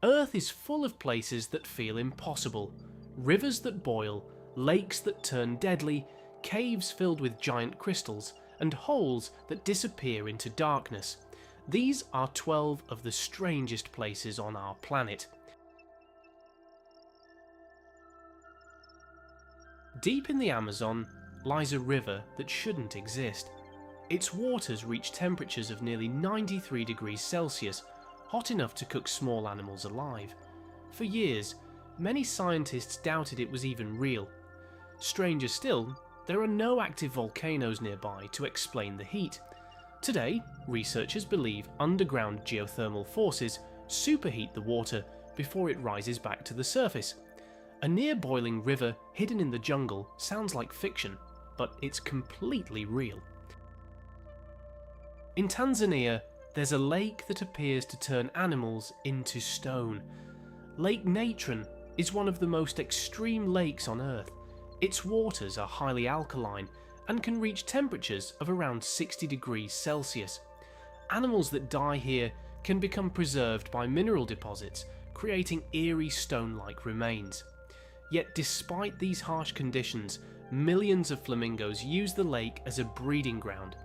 Earth is full of places that feel impossible. Rivers that boil, lakes that turn deadly, caves filled with giant crystals, and holes that disappear into darkness. These are 12 of the strangest places on our planet. Deep in the Amazon lies a river that shouldn't exist. Its waters reach temperatures of nearly 93 degrees Celsius, hot enough to cook small animals alive. For years, many scientists doubted it was even real. Stranger still, there are no active volcanoes nearby to explain the heat. Today, researchers believe underground geothermal forces superheat the water before it rises back to the surface. A near-boiling river hidden in the jungle sounds like fiction, but it's completely real. In Tanzania, there's a lake that appears to turn animals into stone. Lake Natron is one of the most extreme lakes on Earth. Its waters are highly alkaline and can reach temperatures of around 60 degrees Celsius. Animals that die here can become preserved by mineral deposits, creating eerie stone-like remains. Yet despite these harsh conditions, millions of flamingos use the lake as a breeding ground.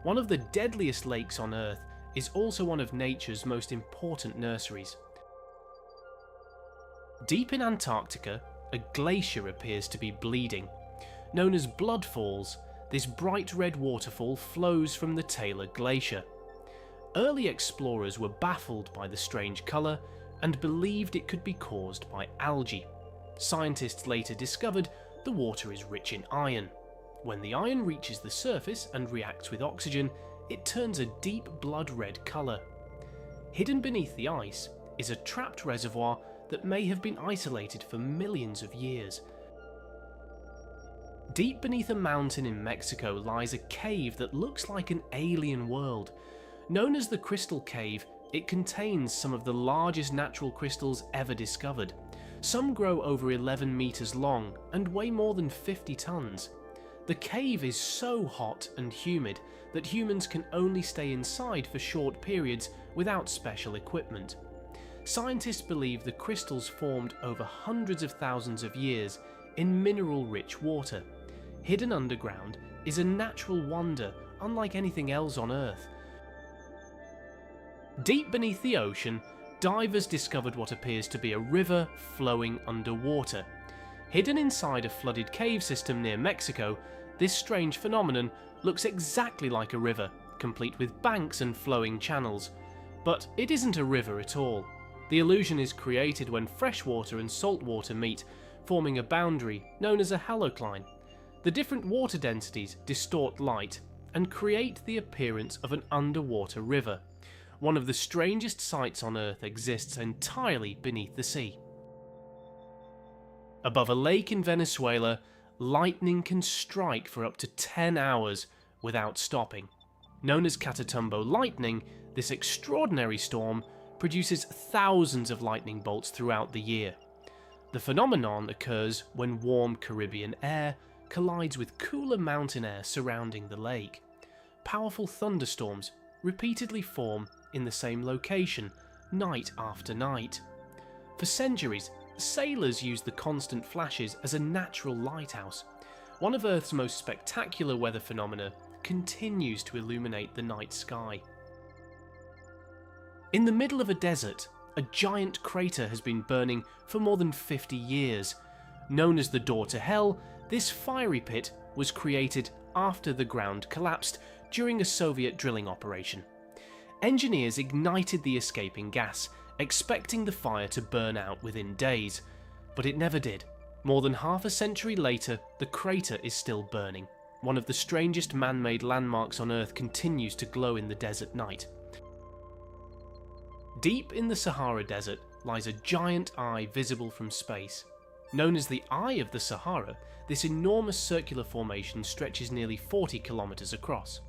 One of the deadliest lakes on Earth is also one of nature's most important nurseries. Deep in Antarctica, a glacier appears to be bleeding. Known as Blood Falls, this bright red waterfall flows from the Taylor Glacier. Early explorers were baffled by the strange colour and believed it could be caused by algae. Scientists later discovered the water is rich in iron. When the iron reaches the surface and reacts with oxygen, it turns a deep blood red colour. Hidden beneath the ice is a trapped reservoir that may have been isolated for millions of years. Deep beneath a mountain in Mexico lies a cave that looks like an alien world. Known as the Crystal Cave, it contains some of the largest natural crystals ever discovered. Some grow over 11 meters long and weigh more than 50 tons. The cave is so hot and humid that humans can only stay inside for short periods without special equipment. Scientists believe the crystals formed over hundreds of thousands of years in mineral-rich water. Hidden underground is a natural wonder unlike anything else on Earth. Deep beneath the ocean, divers discovered what appears to be a river flowing underwater. Hidden inside a flooded cave system near Mexico, this strange phenomenon looks exactly like a river, complete with banks and flowing channels. But it isn't a river at all. The illusion is created when fresh water and salt water meet, forming a boundary known as a halocline. The different water densities distort light and create the appearance of an underwater river. One of the strangest sights on Earth exists entirely beneath the sea. Above a lake in Venezuela, lightning can strike for up to 10 hours without stopping. Known as Catatumbo lightning, this extraordinary storm produces thousands of lightning bolts throughout the year. The phenomenon occurs when warm Caribbean air collides with cooler mountain air surrounding the lake. Powerful thunderstorms repeatedly form in the same location, night after night. For centuries, sailors used the constant flashes as a natural lighthouse. One of Earth's most spectacular weather phenomena continues to illuminate the night sky. In the middle of a desert, a giant crater has been burning for more than 50 years. Known as the Door to Hell, this fiery pit was created after the ground collapsed during a Soviet drilling operation. Engineers ignited the escaping gas, expecting the fire to burn out within days, but it never did. More than half a century later, the crater is still burning. One of the strangest man-made landmarks on Earth continues to glow in the desert night. Deep in the Sahara Desert lies a giant eye visible from space. Known as the Eye of the Sahara, this enormous circular formation stretches nearly 40 kilometers across.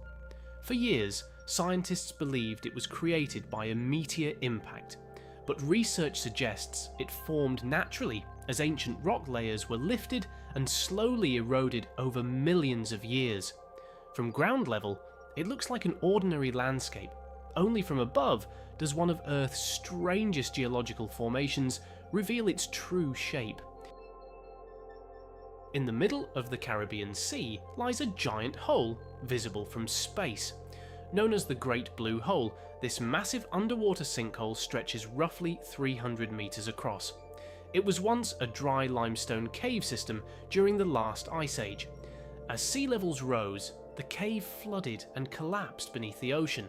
For years, scientists believed it was created by a meteor impact, but research suggests it formed naturally as ancient rock layers were lifted and slowly eroded over millions of years. From ground level, it looks like an ordinary landscape, Only from above does one of Earth's strangest geological formations reveal its true shape. In the middle of the Caribbean Sea lies a giant hole, visible from space. Known as the Great Blue Hole, this massive underwater sinkhole stretches roughly 300 meters across. It was once a dry limestone cave system during the last ice age. As sea levels rose, the cave flooded and collapsed beneath the ocean.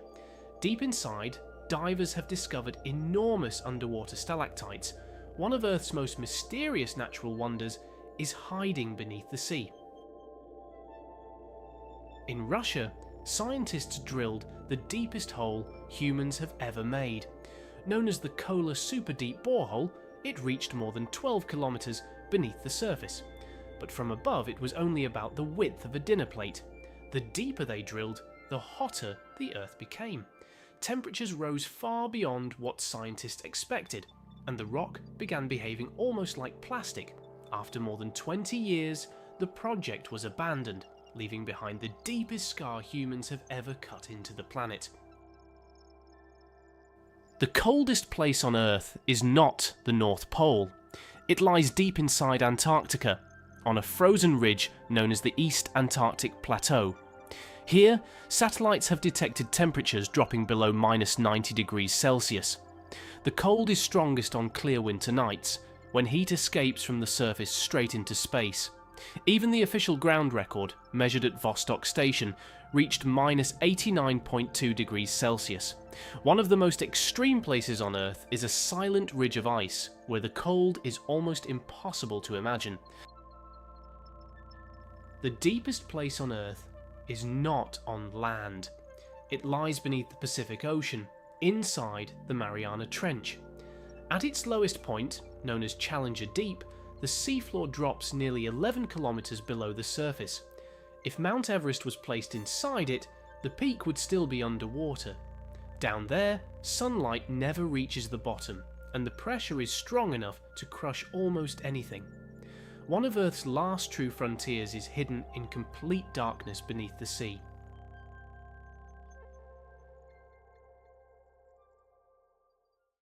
Deep inside, divers have discovered enormous underwater stalactites. One of Earth's most mysterious natural wonders is hiding beneath the sea. In Russia, scientists drilled the deepest hole humans have ever made. Known as the Kola Super Deep Borehole, it reached more than 12 kilometers beneath the surface. But from above it was only about the width of a dinner plate. The deeper they drilled, the hotter the Earth became. Temperatures rose far beyond what scientists expected, and the rock began behaving almost like plastic. After more than 20 years, the project was abandoned, leaving behind the deepest scar humans have ever cut into the planet. The coldest place on Earth is not the North Pole. It lies deep inside Antarctica, on a frozen ridge known as the East Antarctic Plateau. Here, satellites have detected temperatures dropping below -90 degrees Celsius. The cold is strongest on clear winter nights, when heat escapes from the surface straight into space. Even the official ground record, measured at Vostok Station, reached -89.2 degrees Celsius. One of the most extreme places on Earth is a silent ridge of ice, where the cold is almost impossible to imagine. The deepest place on Earth is not on land. It lies beneath the Pacific Ocean, inside the Mariana Trench. At its lowest point, known as Challenger Deep, the seafloor drops nearly 11 kilometers below the surface. If Mount Everest was placed inside it, the peak would still be underwater. Down there, sunlight never reaches the bottom, and the pressure is strong enough to crush almost anything. One of Earth's last true frontiers is hidden in complete darkness beneath the sea.